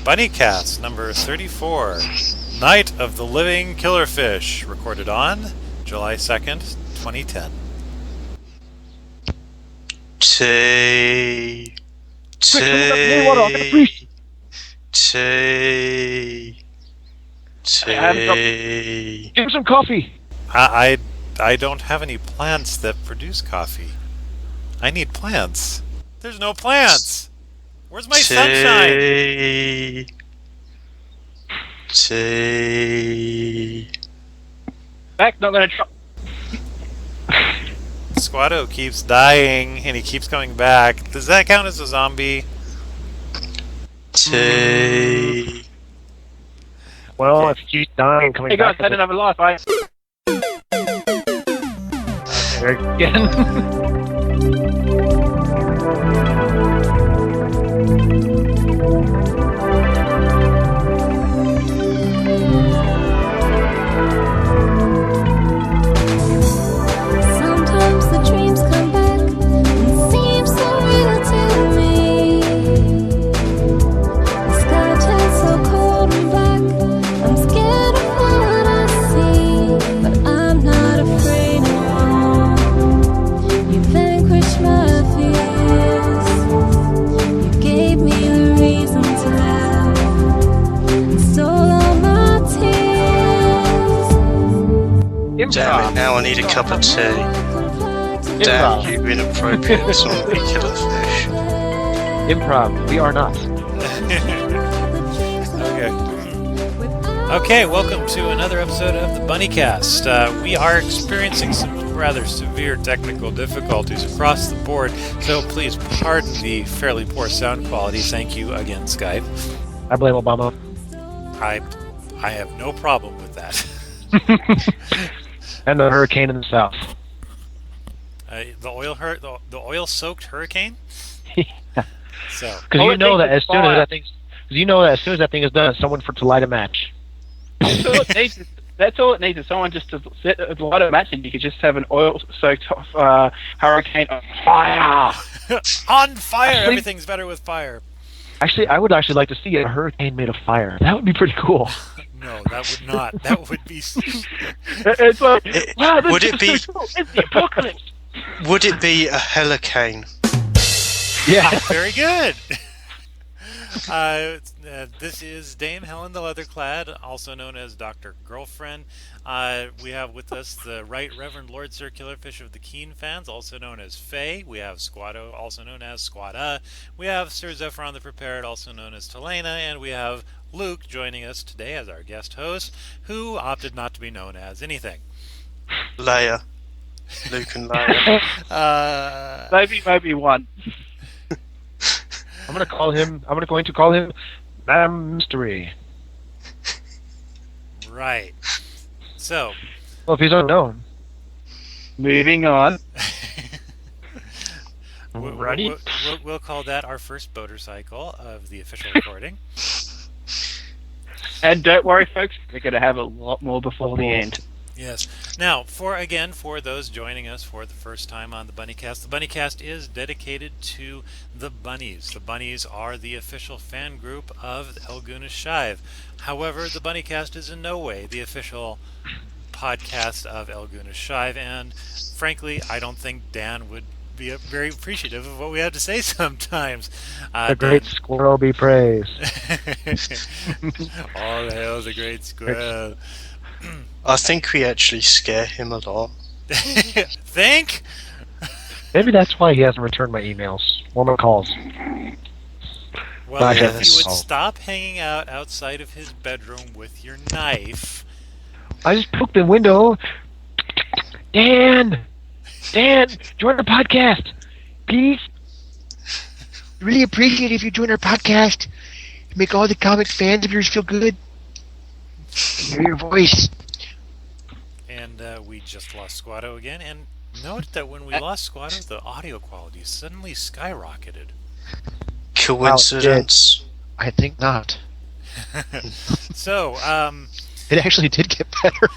Bunnycast number 34, Night of the Living Killerfish, recorded on July 2nd, 2010. Tea. Give me some coffee. I don't have any plants that produce coffee. I need plants. There's no plants. Where's my sunshine? Back, not gonna try. Squato keeps dying, and he keeps coming back. Does that count as a zombie? Well, if you keep dying, coming back. Hey guys, I didn't have a life, Again. Damn it, now I need a cup of tea. Damn you, inappropriate zombie killerfish. Improv, we are not. Okay, welcome to another episode of the Bunnycast. We are experiencing some rather severe technical difficulties across the board, so please pardon the fairly poor sound quality. Thank you again, Skype. I blame Obama. I have no problem with that. And the hurricane in the south. The oil-soaked hurricane. Yeah. So, because you know that as soon as that thing is done, someone to light a match. That's all it needs is someone just to light a match, and you could just have an oil-soaked hurricane on fire. On fire! Everything's better with fire. Actually, I would like to see a hurricane made of fire. That would be pretty cool. No, that would not. That would be. It's like, wow, would it be? It's the apocalypse. Would it be a helicane? Yeah. Very good. This is Dame Helen the LeatherClad, also known as Dr. Girlfriend. We have with us the Right Reverend Lord Sir Killerfish of the Keenfans, also known as Faye. We have Squato, also known as Squata. We have Sir Xepharon the Prepared, also known as Helena, and we have Luke joining us today as our guest host, who opted not to be known as anything. Leia. Luke and Leia. Maybe one. I'm going to call him Madam Mystery. Right. So. Well, if he's unknown. Moving on. We'll call that our first motorcycle of the official recording. And don't worry, folks, we're going to have a lot more before the end. Yes. Now, for those joining us for the first time on the Bunnycast, the Bunnycast is dedicated to the bunnies. The bunnies are the official fan group of Elguna Shive. However, the Bunnycast is in no way the official podcast of Elguna Shive, and frankly, I don't think Dan would be very appreciative of what we have to say sometimes. The great squirrel be praised. All hail the great squirrel. I think we actually scare him a lot. Think? Maybe that's why he hasn't returned my emails or my calls. Well, if you would stop hanging out outside of his bedroom with your knife. I just poked the window. Dan, join our podcast, please. Really appreciate it if you join our podcast. Make all the comic fans of yours feel good. Hear your voice. And we just lost Squato again. And note that when we lost Squato, the audio quality suddenly skyrocketed. Coincidence? I think not. So, it actually did get better.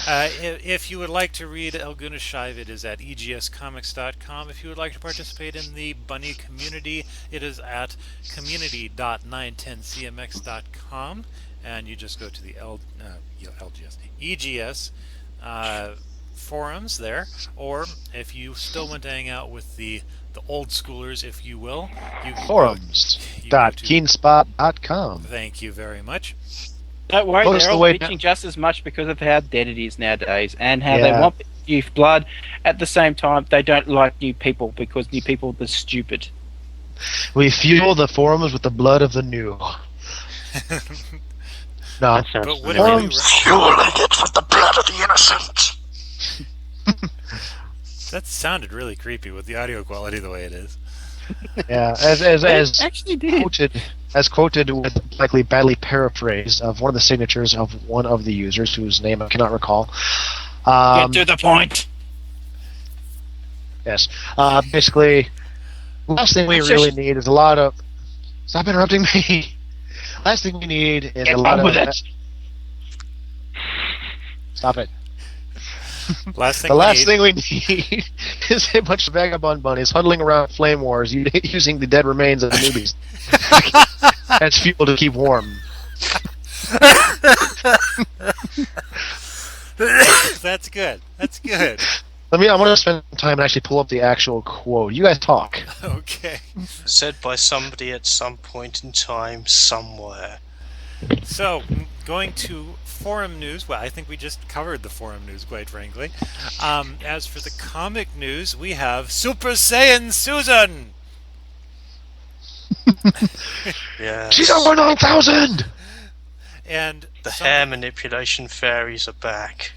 If you would like to read Elguna Shive, it is at egscomics.com. If you would like to participate in the Bunny community, it is at community.910cmx.com. And you just go to the EGS forums there. Or if you still want to hang out with the old schoolers, if you will, you can forums.keenspot.com. Thank you very much. Don't worry, Most they're of the all way bitching just as much because of how dead it is nowadays and how they want new blood. At the same time, they don't like new people because new people are stupid. We fuel the forums with the blood of the new. No, But would Fueling it with the blood of the innocent. that sounded really creepy with the audio quality the way it is. yeah, as Actually, did. quoted with likely badly paraphrased of one of the signatures of one of the users whose name I cannot recall. Get to the point. Yes. Basically, last thing we really need is a lot of. Stop interrupting me. Last thing we need is a lot of. Stop it. Last thing The last thing we need is a bunch of vagabond bunnies huddling around flame wars using the dead remains of the newbies as fuel to keep warm. That's good. That's good. I want to spend time and actually pull up the actual quote. You guys talk. Okay. Said by somebody at some point in time, somewhere. So, going to forum news, well, I think we just covered the forum news, quite frankly. As for the comic news, we have Super Saiyan Susan! Yeah. She's over 9,000! And The hair manipulation fairies are back.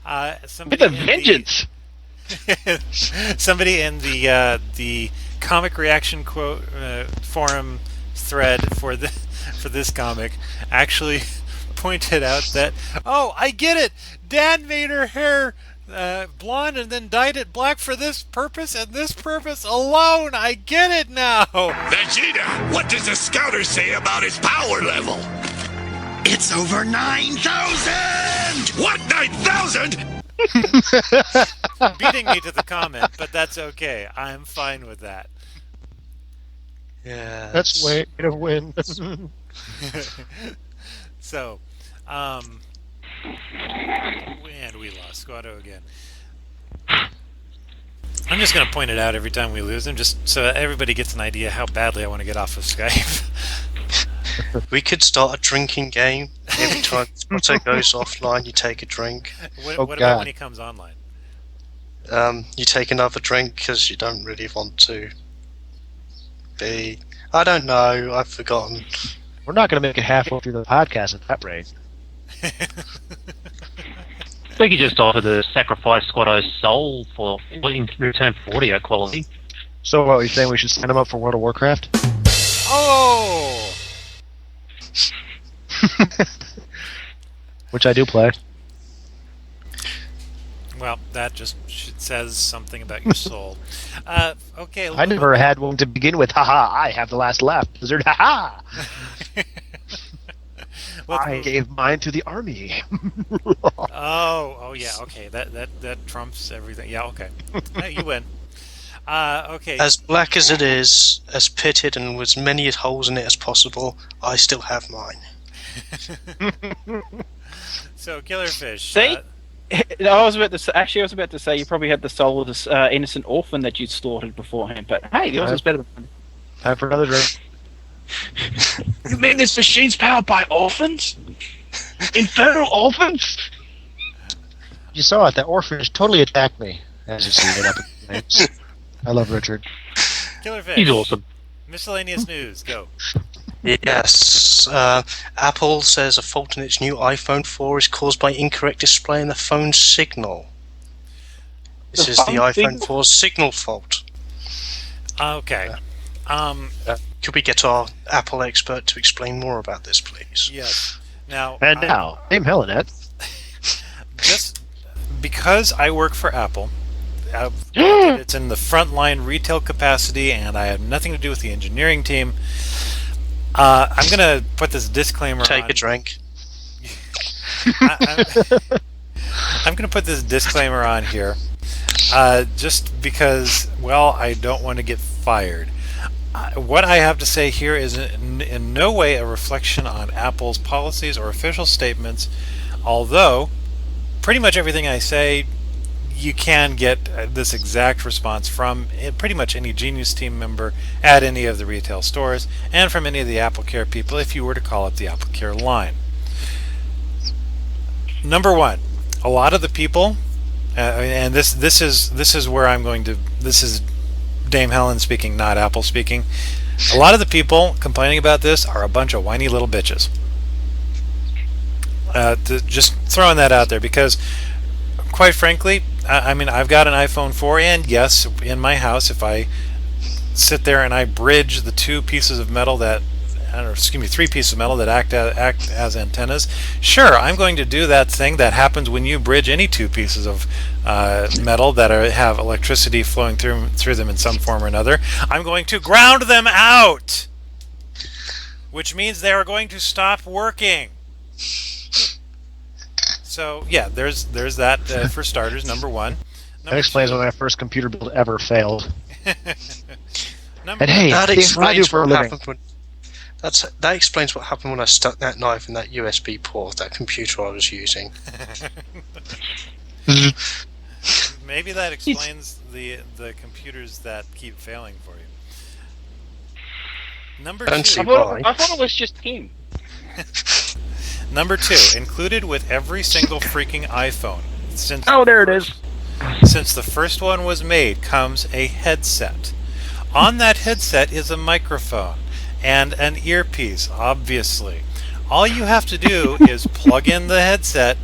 With somebody a vengeance. somebody in the comic reaction quote forum thread for this comic actually pointed out that, oh, I get it! Dan made her hair blonde and then dyed it black for this purpose and this purpose alone. I get it now. Vegeta, what does the scouter say about his power level? It's over 9,000! What, 9,000? Beating me to the comment, but that's okay. I'm fine with that. Yeah. That's way to win. So, and we lost Squato again. I'm just going to point it out every time we lose him, just so everybody gets an idea how badly I want to get off of Skype. We could start a drinking game. Every time Squato goes offline, you take a drink. What Oh, about God. when he comes online? You take another drink because you don't really want to be... I don't know, I've forgotten. We're not going to make it halfway through the podcast at that rate. I think you just offer to sacrifice Squato's soul in return for audio quality. So what, are you saying we should sign him up for World of Warcraft? Oh! Which I do play. Well, that just says something about your soul. Okay. I never had one to begin with. Haha, I have the last laugh. Blizzard, haha! I gave mine to the army. Oh, yeah, okay. That trumps everything. Yeah, okay. You win. Okay. As black as it is, as pitted and with as many holes in it as possible, I still have mine. So, Killerfish. See? I was about to say you probably had the soul of this innocent orphan that you'd slaughtered beforehand, but hey, yours is better than mine. Time for another drink. You mean this machine's powered by orphans? Infernal orphans? You saw it. That orphanage totally attacked me. As you see it up in flames. I love Richard. Killerfish. He's awesome. Miscellaneous news. Go. Yes. Apple says a fault in its new iPhone 4 is caused by incorrect display in the phone's signal. This is the iPhone 4's signal fault. Okay. Could we get our Apple expert to explain more about this, please? Yes. Now. And now, I'm Helennet. Just because I work for Apple, it's in the frontline retail capacity, and I have nothing to do with the engineering team. I'm going to put this disclaimer Take on. a drink. I'm going to put this disclaimer on here, just because, well, I don't want to get fired. What I have to say here is in no way a reflection on Apple's policies or official statements, although pretty much everything I say, you can get this exact response from pretty much any Genius team member at any of the retail stores and from any of the AppleCare people if you were to call up the AppleCare line. Number one, a lot of the people, and this is where I'm going to. This is Dame Helen speaking, not Apple speaking. A lot of the people complaining about this are a bunch of whiny little bitches. Just throwing that out there because, quite frankly, I mean, I've got an iPhone 4, and yes, in my house, if I sit there and I bridge the two pieces of metal that, three pieces of metal that act as antennas, sure, I'm going to do that thing that happens when you bridge any two pieces of metal that have electricity flowing through them in some form or another. I'm going to ground them out, which means they are going to stop working. So yeah, there's that for starters. Number one. That explains when my first computer build ever failed. And hey, that explains what living. happened that explains what happened when I stuck that knife in that USB port, that computer I was using. Maybe that explains the computers that keep failing for you. Number Don't two. see I thought it was just him. Number two, included with every single freaking iPhone. There it is. Since the first one was made, comes a headset. On that headset is a microphone and an earpiece, obviously. All you have to do is plug in the headset,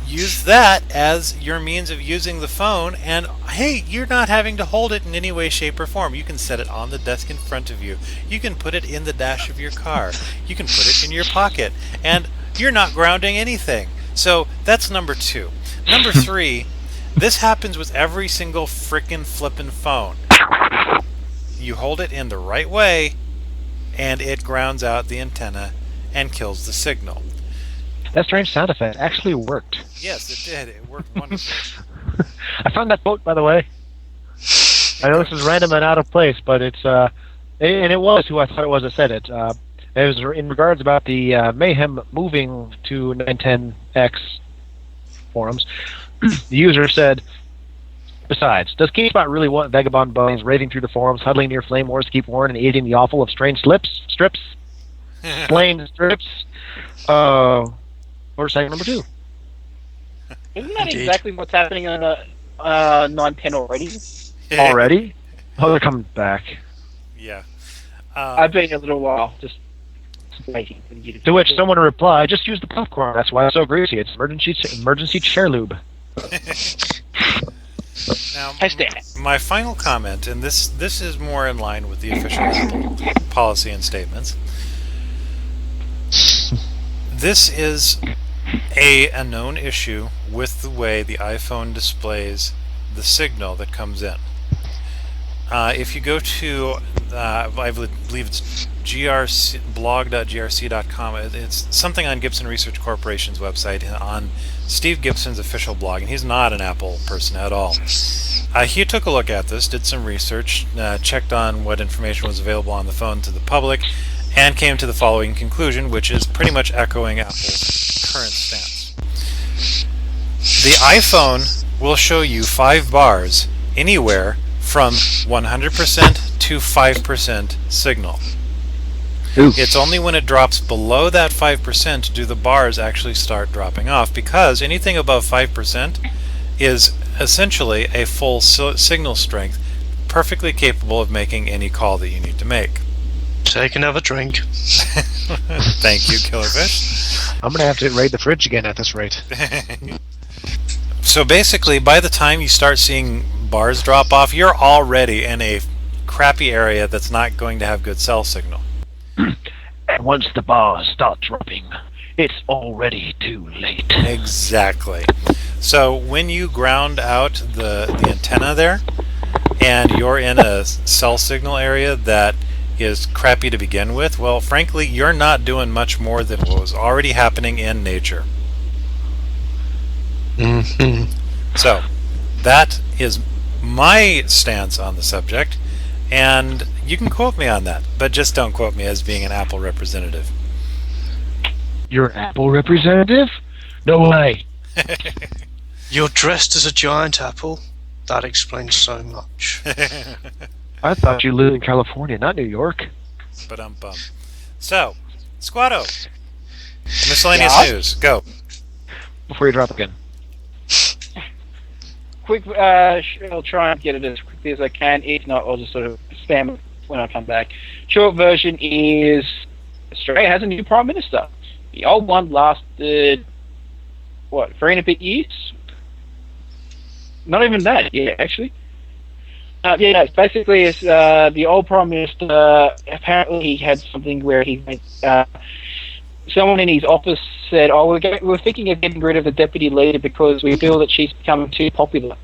use that as your means of using the phone, and hey, you're not having to hold it in any way, shape, or form. You can set it on the desk in front of you. You can put it in the dash of your car. You can put it in your pocket, and you're not grounding anything. So that's number two. Number three, this happens with every single frickin' flippin' phone. You hold it in the right way, and it grounds out the antenna and kills the signal. That strange sound effect actually worked. Yes, it did. It worked wonderfully. I found that quote, by the way. I know this is random and out of place, but it's and it was who I thought it was that said it. It was in regards about the Mayhem moving to 910X forums. The user said, besides, does GameSpot really want vagabond bunnies raving through the forums, huddling near flame wars to keep warm and eating the offal of strange strips, slain strips? Or saying number two. Isn't that exactly what's happening on 910 already? Already? Oh, they're coming back. Yeah. I've been a little while, just waiting for you to. To which someone replied, "Just use the popcorn. That's why it's so greasy. It's emergency chair lube." Now, I stand. my final comment, and this is more in line with the official Apple policy and statements. This is a known issue with the way the iPhone displays the signal that comes in. If you go to, I believe it's blog.grc.com, it's something on Gibson Research Corporation's website, on Steve Gibson's official blog, and he's not an Apple person at all. He took a look at this, did some research, checked on what information was available on the phone to the public, and came to the following conclusion, which is pretty much echoing Apple's current stance. The iPhone will show you 5 bars anywhere from 100% to 5% signal. Oof. It's only when it drops below that 5% do the bars actually start dropping off, because anything above 5% is essentially a full signal strength, perfectly capable of making any call that you need to make. Take another drink. Thank you, Killerfish. I'm gonna have to raid the fridge again at this rate. So basically, by the time you start seeing bars drop off, you're already in a crappy area that's not going to have good cell signal. And once the bars start dropping, it's already too late. Exactly. So when you ground out the antenna there, and you're in a cell signal area that is crappy to begin with, well, frankly, you're not doing much more than what was already happening in nature. Mhm. So, that is my stance on the subject, and you can quote me on that, but just don't quote me as being an Apple representative. You're an Apple representative? No way. You're dressed as a giant apple. That explains so much. I thought you lived in California, not New York. Ba-dum-bum. So, Squato. Miscellaneous news. Go. Before you drop again. Quick, I'll try and get it as quickly as I can. If not, I'll just sort of spam it when I come back. Short version is Australia has a new Prime Minister. The old one lasted, 3.5 years? Not even that, yeah, actually. It's basically the old Prime Minister, apparently he had something where he went, someone in his office said, we're thinking of getting rid of the deputy leader because we feel that she's becoming too popular.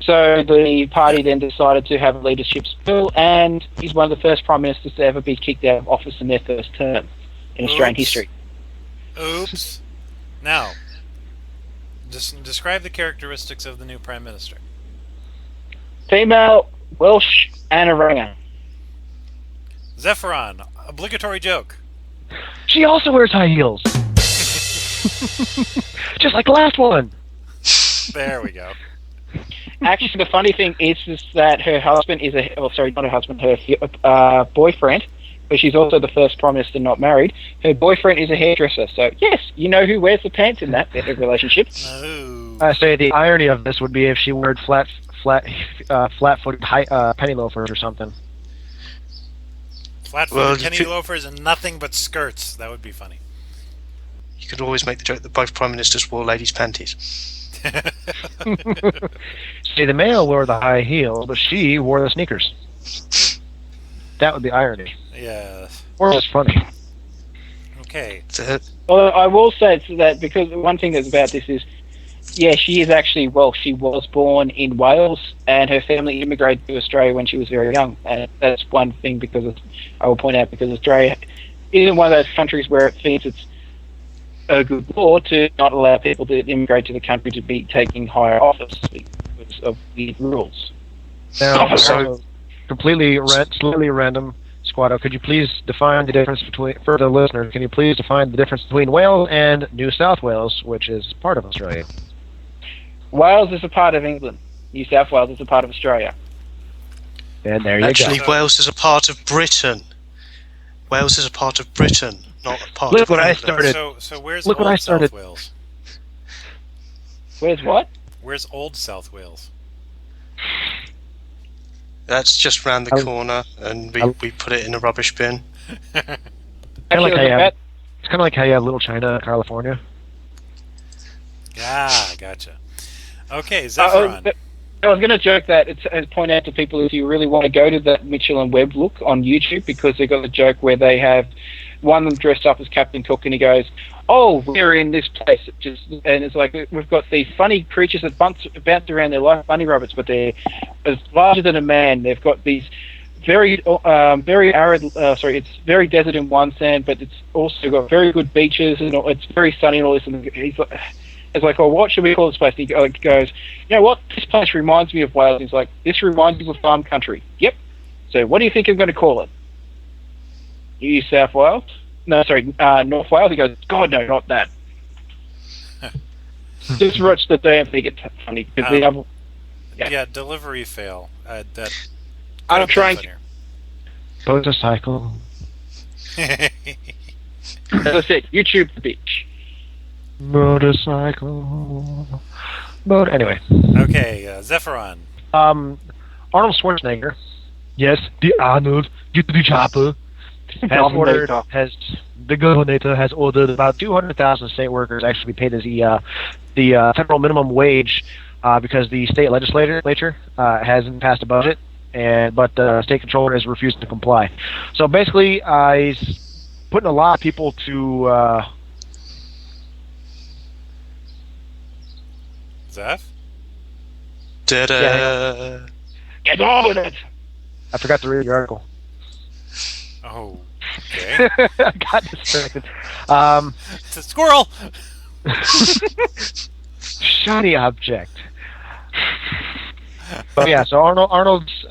So the party then decided to have a leadership spill, and he's one of the first Prime Ministers to ever be kicked out of office in their first term in Australian history. Oops. Now, describe the characteristics of the new Prime Minister. Female, Welsh, and Orangutan. Xepharon, obligatory joke. She also wears high heels. Just like the last one. There we go. Actually, the funny thing is that her husband is not her husband, her boyfriend, but she's also the first Prime Minister not married. Her boyfriend is a hairdresser, so yes, you know who wears the pants in that bit of relationship. No. I say the irony of this would be if she wore flat-footed penny loafers or something. Flat-footed penny loafers and nothing but skirts. That would be funny. You could always make the joke that both Prime Ministers wore ladies' panties. See, the male wore the high heel, but she wore the sneakers. That would be irony. Yeah. Or it's funny. Okay. Well, I will say that because one thing that's about this is, yeah, she is actually Welsh. She was born in Wales, and her family immigrated to Australia when she was very young. And that's one thing I will point out, because Australia isn't one of those countries where it thinks it's a good law to not allow people to immigrate to the country to be taking higher office because of the rules. Now, slightly random, Squato, could you please define the difference between, for the listeners, can you please define the difference between Wales and New South Wales, which is part of Australia? Wales is a part of England. New South Wales is a part of Australia. And there you Actually, go. Wales is a part of Britain. Wales is a part of Britain, not a part Look of what I England. started. So where's Look what old I started. South Wales? Where's what? Where's old South Wales? That's just round the corner, and we put it in a rubbish bin. It's kind of like how you have Little China in California. Ah, gotcha. Okay, Xepharon. I was going to joke that point out to people, if you really want to go to that Mitchell and Webb look on YouTube, because they've got a joke where they have one of them dressed up as Captain Cook, and he goes, "Oh, we're in this place," and it's like, we've got these funny creatures that bounce around. They're like bunny rabbits, but they're as larger than a man. They've got these very arid. It's very desert in one sense, but it's also got very good beaches, and it's very sunny and all this. And he's like, it's like, "Oh, what should we call this place?" And he goes, "You know what? This place reminds me of Wales." He's like, "This reminds me of farm country." Yep. So what do you think I'm going to call it? New South Wales? No, sorry, North Wales. He goes, "God, no, not that." Just watch the damn thing. It's funny. Yeah, delivery fail. I'm trying. Motorcycle. As I said, YouTube the bitch. Motorcycle. Anyway. Okay, Xepharon. Arnold Schwarzenegger. Yes, the Arnold. Get to the chopper. The governor has ordered about 200,000 state workers actually be paid as the federal minimum wage because the state legislature hasn't passed a budget, but the state controller has refused to comply. So basically, he's putting a lot of people to. Zeph? Da-da. Yeah. Get on with it. I forgot to read the article. Oh, okay. I got distracted. It's a squirrel! Shiny object. But yeah, so Arnold's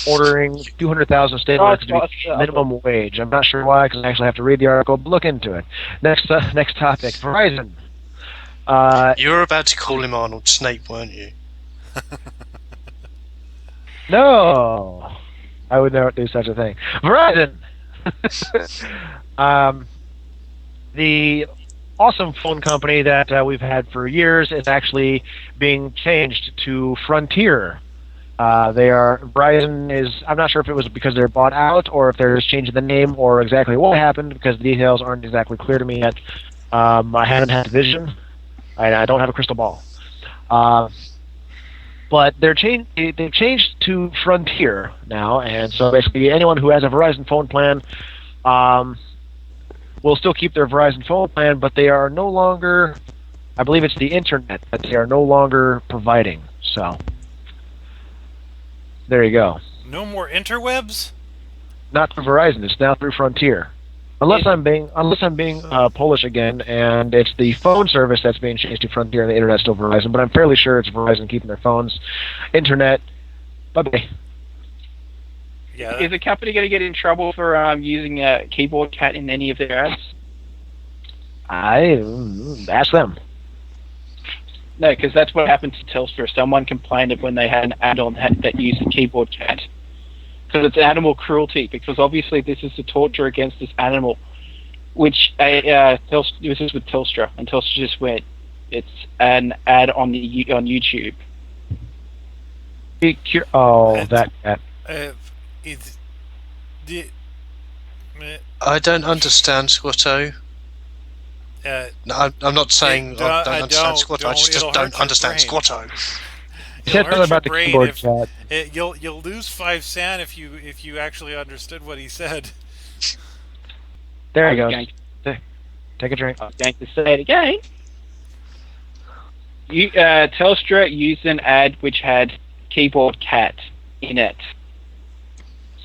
ordering 200,000 state workers to be minimum wage. I'm not sure why, because I actually have to read the article, but look into it. Next topic, Verizon. You were about to call him Arnold Snape, weren't you? No, I would never do such a thing. Verizon. The awesome phone company that we've had for years is actually being changed to Frontier. Verizon is, I'm not sure if it was because they're bought out or if they're just changing the name or exactly what happened, because the details aren't exactly clear to me yet. I haven't had vision. I don't have a crystal ball. But they've changed to Frontier now, and so basically anyone who has a Verizon phone plan will still keep their Verizon phone plan, but they are no longer, I believe it's the internet that they are no longer providing. So there you go. No more interwebs? Not through Verizon. It's now through Frontier. Unless I'm being Polish again, and it's the phone service that's being changed to Frontier, and the internet's still Verizon. But I'm fairly sure it's Verizon keeping their phones, internet. Bye-bye. Yeah. Is the company going to get in trouble for using a keyboard cat in any of their ads? I ask them. No, because that's what happened to Telstra. Someone complained of when they had an ad-on that used a keyboard cat. Because it's animal cruelty, because obviously this is a torture against this animal, which this is with Telstra, and Telstra just went, it's an ad on YouTube. That cat. I don't understand Squato. No, I'm not saying I don't understand Squato. I just don't understand Squato. Said something about the keyboard cat. You'll lose 5 cents if you actually understood what he said. There you go. Take a drink. I'm going to say it again. Telstra used an ad which had keyboard cat in it.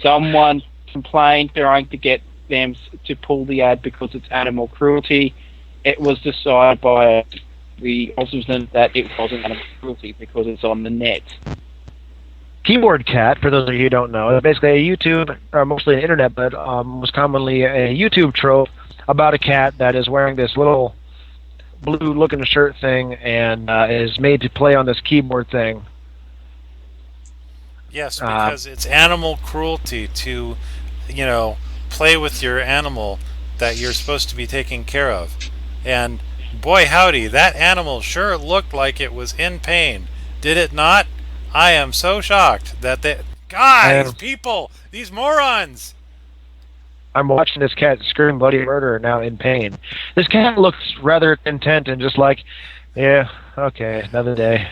Someone complained trying to get them to pull the ad because it's animal cruelty. It was decided by the ombudsman that it wasn't animal cruelty because it's on the net. Keyboard cat, for those of you who don't know, is basically a YouTube, or mostly an internet, but was commonly a YouTube trope about a cat that is wearing this little blue-looking shirt thing and is made to play on this keyboard thing. Yes, because it's animal cruelty to, play with your animal that you're supposed to be taking care of. And boy howdy, that animal sure looked like it was in pain. Did it not? I am so shocked that people, these morons. I'm watching this cat scream bloody murder now in pain. This cat looks rather content and just like, yeah, okay, another day.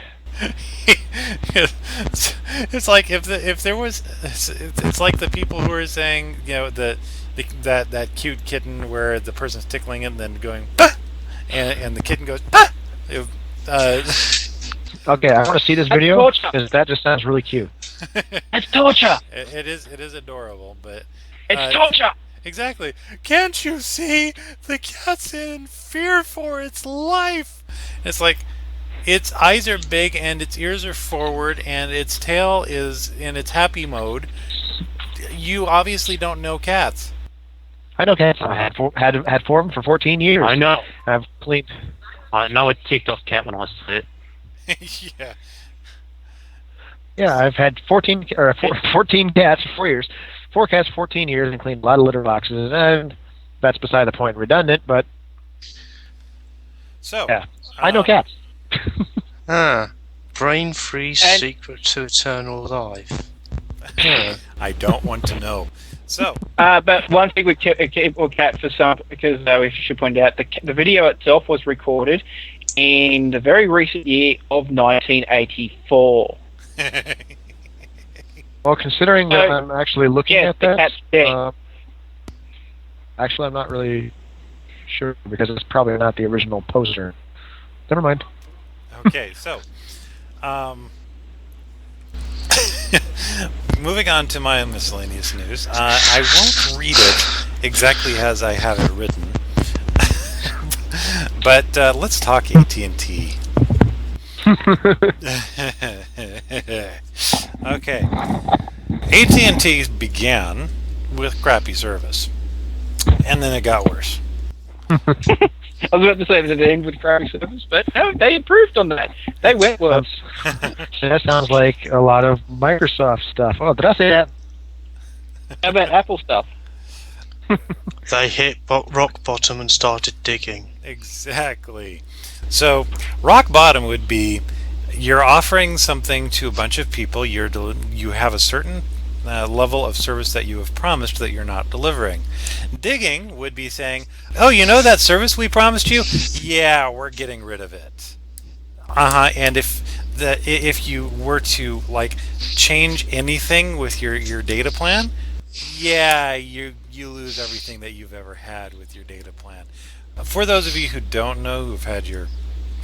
It's like if there was, it's like the people who are saying, that cute kitten where the person's tickling it and then going, bah! and the kitten goes, bah! Okay, I want to see this video because that just sounds really cute. It's torture. It is adorable, but it's torture. Exactly. Can't you see the cat's in fear for its life? It's like its eyes are big and its ears are forward and its tail is in its happy mode. You obviously don't know cats. I know cats. I had four of them for 14 years. I know. I've cleaned. I know a ticked off cat when I see it. Yeah. Yeah, I've had 14 cats for 4 years. 4 cats, 14 years, and cleaned a lot of litter boxes. And that's beside the point. Redundant, but so yeah, I know cats. Brain-free secret to eternal life. I don't want to know. So, but one thing with keyboard cat for some, because we should point out the video itself was recorded in the very recent year of 1984. Well, considering that I'm actually looking at that, actually I'm not really sure because it's probably not the original poster. Never mind. Okay, so moving on to my miscellaneous news. I won't read it exactly as I have it written, but let's talk AT&T. Okay. AT&T began with crappy service, and then it got worse. I was about to say that it ended with crappy service, but no, they improved on that. They went worse. So that sounds like a lot of Microsoft stuff. Oh, did I say that? How about Apple stuff? They hit rock bottom and started digging. Exactly. So, rock bottom would be you're offering something to a bunch of people. You have a certain level of service that you have promised that you're not delivering. Digging would be saying, "Oh, you know that service we promised you? Yeah, we're getting rid of it." And if you were to like change anything with your data plan, yeah, you lose everything that you've ever had with your data plan. For those of you who don't know, who've had your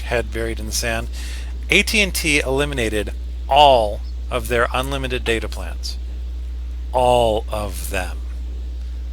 head buried in the sand, AT&T eliminated all of their unlimited data plans. All of them.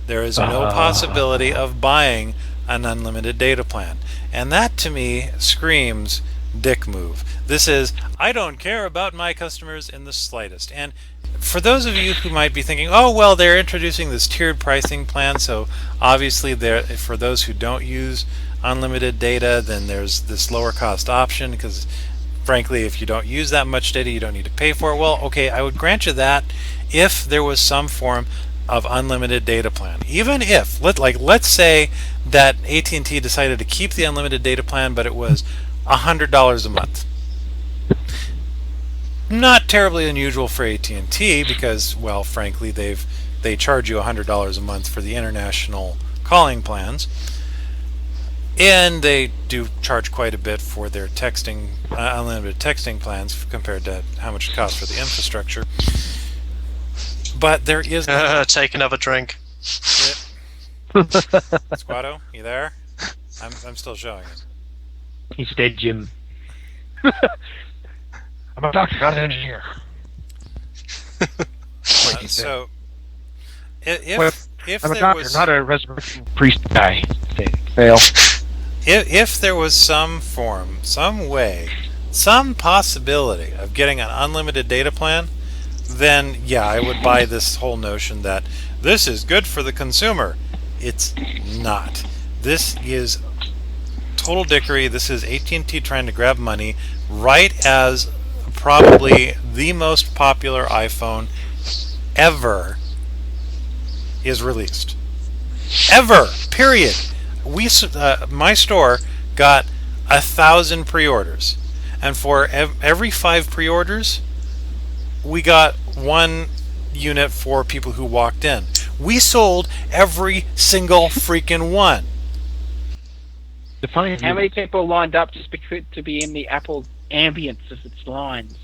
There is no possibility of buying an unlimited data plan. And that to me screams dick move. This is, I don't care about my customers in the slightest. And for those of you who might be thinking, oh, well, they're introducing this tiered pricing plan, so obviously for those who don't use unlimited data, then there's this lower cost option, because frankly, if you don't use that much data, you don't need to pay for it. Well, okay, I would grant you that if there was some form of unlimited data plan. Even if, let's say that AT&T decided to keep the unlimited data plan, but it was $100 a month. Not terribly unusual for AT&T because, well, frankly, they charge you $100 a month for the international calling plans, and they do charge quite a bit for their texting, unlimited texting plans compared to how much it costs for the infrastructure. But there is take another drink. Squato, you there? I'm still showing it. He's dead, Jim. I'm a doctor, not an engineer. So, if I'm a there doctor, was not a resurrection priest guy. Fail. if there was some form, some way, some possibility of getting an unlimited data plan, then yeah, I would buy this whole notion that this is good for the consumer. It's not. This is total dickery. This is AT&T trying to grab money right as probably the most popular iPhone ever is released. Ever. Period. My store got 1,000 pre-orders, and for every 5 pre-orders, we got 1 unit for people who walked in. We sold every single freaking one. How many people lined up just to be in the Apple ambience of its lines?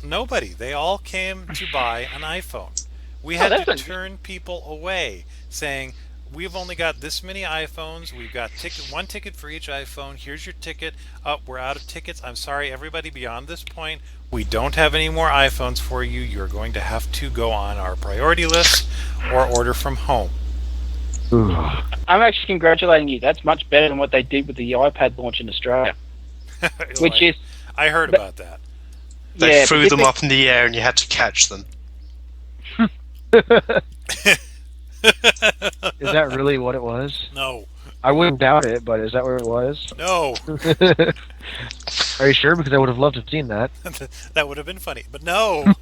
Nobody. They all came to buy an iPhone. We had to turn people away, saying, we've only got this many iPhones. We've got one ticket for each iPhone. Here's your ticket. We're out of tickets. I'm sorry, everybody beyond this point. We don't have any more iPhones for you. You're going to have to go on our priority list or order from home. I'm actually congratulating you. That's much better than what they did with the iPad launch in Australia. I heard about that. They threw them up in the air and you had to catch them. Is that really what it was? No. I wouldn't doubt it, but is that what it was? No. Are you sure? Because I would have loved to have seen that. That would have been funny, but no.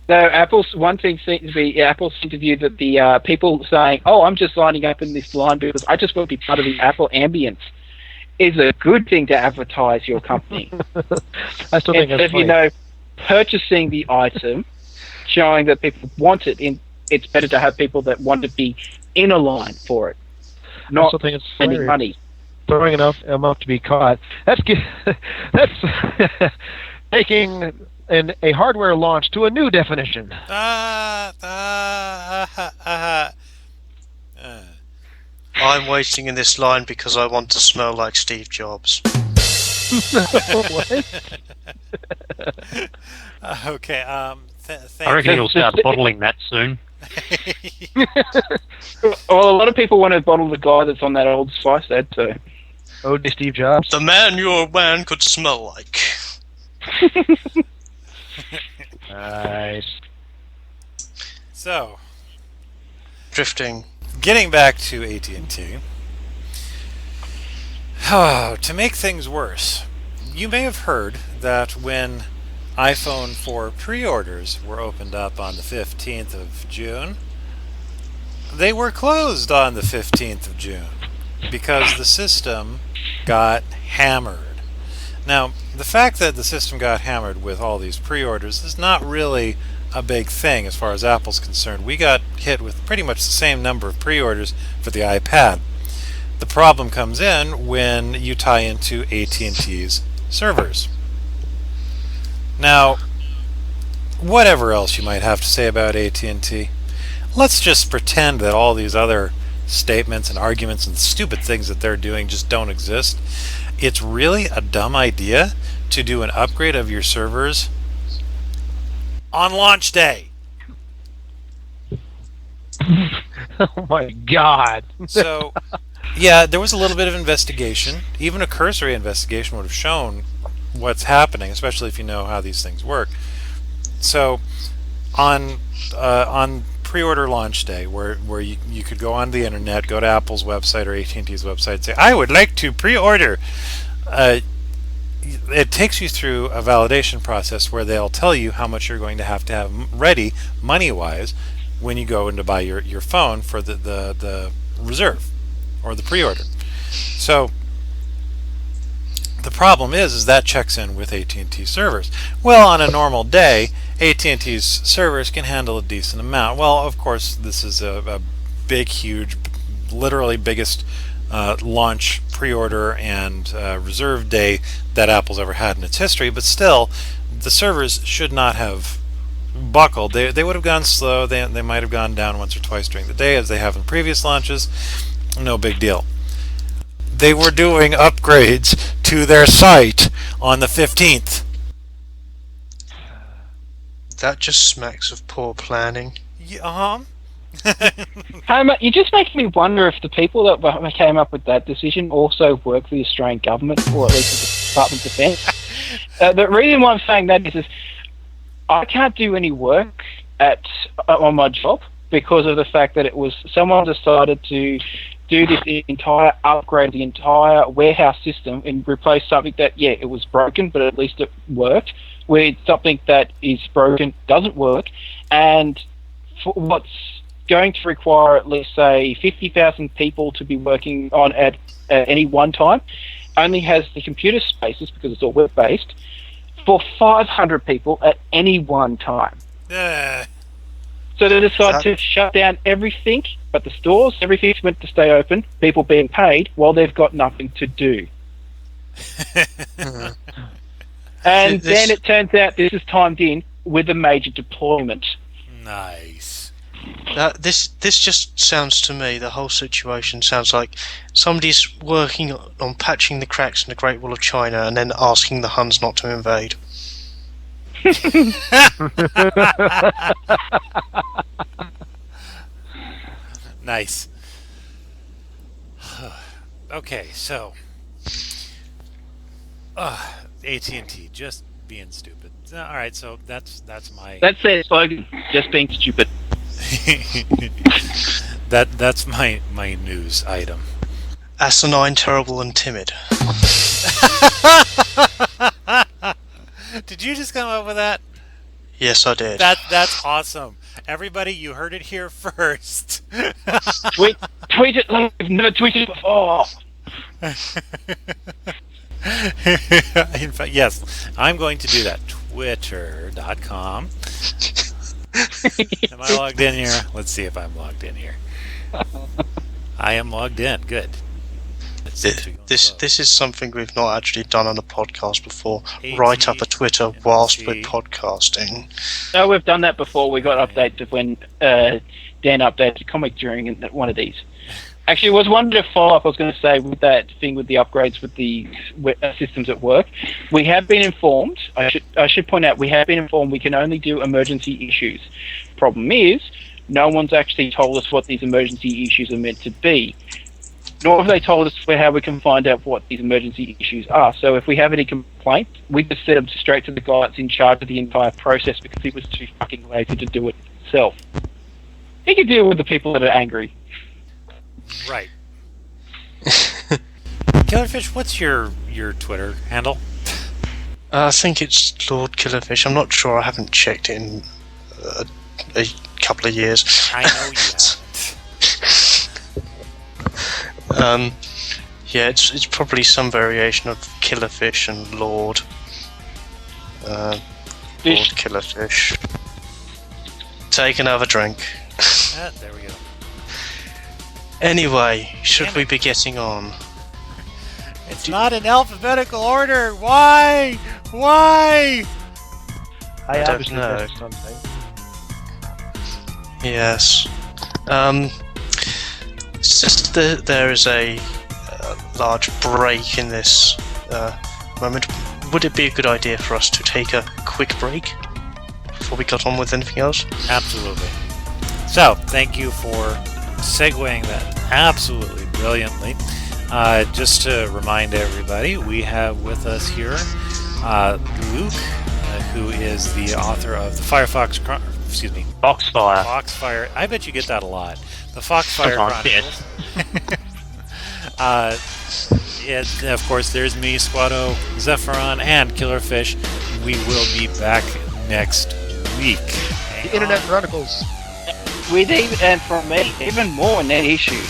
So Apple's one thing seems to be Apple's interview that the people saying, "Oh, I'm just signing up in this line because I just want to be part of the Apple ambience," is a good thing to advertise your company. I still think that's funny. Purchasing the item, showing that people want it. It's better to have people that want to be in a line for it, not spending money. Throwing them up to be caught. That's taking a hardware launch to a new definition. I'm waiting in this line because I want to smell like Steve Jobs. What? Okay. I reckon you'll start bottling that soon. Well, a lot of people want to bottle the guy that's on that Old Spice ad too. Oh, Steve Jobs. The man your man could smell like. Nice. So, Drifting. getting back to AT&T. Oh, to make things worse, you may have heard that when iPhone 4 pre-orders were opened up on the 15th of June, they were closed on the 15th of June because the system got hammered. Now, the fact that the system got hammered with all these pre-orders is not really a big thing as far as Apple's concerned. We got hit with pretty much the same number of pre-orders for the iPad. The problem comes in when you tie into AT&T's servers. Now, whatever else you might have to say about AT&T, let's just pretend that all these other statements and arguments and stupid things that they're doing just don't exist. It's really a dumb idea to do an upgrade of your servers on launch day. Oh my God. So, yeah, there was a little bit of investigation. Even a cursory investigation would have shown what's happening, especially if you know how these things work. So, on pre-order launch day, where you could go on the internet, go to Apple's website or AT&T's website, and say, I would like to pre-order. It takes you through a validation process where they'll tell you how much you're going to have ready, money-wise, when you go in to buy your phone for the reserve or the pre-order. So the problem is that checks in with AT&T servers. Well, on a normal day, AT&T's servers can handle a decent amount. Well, of course, this is a big, huge, literally biggest launch, pre-order, and reserve day that Apple's ever had in its history, but still, the servers should not have buckled. They would have gone slow. They might have gone down once or twice during the day, as they have in previous launches. No big deal. They were doing upgrades to their site on the 15th. That just smacks of poor planning. You just make me wonder if the people that came up with that decision also work for the Australian government, or at least the Department of Defence. The reason why I'm saying that is I can't do any work on my job because of the fact that someone decided to do this entire upgrade, the entire warehouse system, and replace something that, it was broken, but at least it worked, with something that is broken, doesn't work, and for what's going to require at least, say, 50,000 people to be working on at any one time, only has the computer spaces, because it's all web-based, for 500 people at any one time. So they decide to shut down everything but the stores. Everything's meant to stay open, people being paid, while they've got nothing to do. And then it turns out this is timed in with a major deployment. Nice. This just sounds to me, the whole situation sounds like somebody's working on patching the cracks in the Great Wall of China and then asking the Huns not to invade. Nice. Okay, so AT&T just being stupid. All right, so that's my their slogan, just being stupid. that's my news item. Asinine, terrible, and timid. Did you just come up with that? Yes, I did. That's awesome. Everybody, you heard it here first. Tweet it like you've never tweeted before. In fact, yes, I'm going to do that. Twitter.com. Am I logged in here? Let's see if I'm logged in here. I am logged in. Good. This is something we've not actually done on the podcast before. Write up a Twitter whilst we're podcasting. No, we've done that before. We got updates of when Dan updated comic during one of these. Actually, it was one to follow up. I was going to say with that thing with the upgrades with the systems at work. We have been informed. I should point out we have been informed we can only do emergency issues. Problem is, no one's actually told us what these emergency issues are meant to be. nor have they told us how we can find out what these emergency issues are. So if we have any complaints, we just send them straight to the guy that's in charge of the entire process because he was too fucking lazy to do it himself. He can deal with the people that are angry. Right. Killerfish, what's your Twitter handle? I think it's Lord Killerfish. I'm not sure. I haven't checked it in a couple of years. I know you haven't. Yeah, it's probably some variation of Killerfish and Lord. Lord Killerfish. Take another drink. There we go. Anyway, should we be getting on? It's not in alphabetical order. Why? Why? I don't obviously know. missed something. Yes. It's just that there is a large break in this moment. Would it be a good idea for us to take a quick break before we got on with anything else? Absolutely. So, thank you for segueing that absolutely brilliantly. Just to remind everybody, we have with us here Luke, who is the author of the Foxfire. I bet you get that a lot. The Foxfire Chronicles. Of course, there's me, Squato, Xepharon, and Killerfish. We will be back next week. The Internet Chronicles. With even, and for me, even more net issues.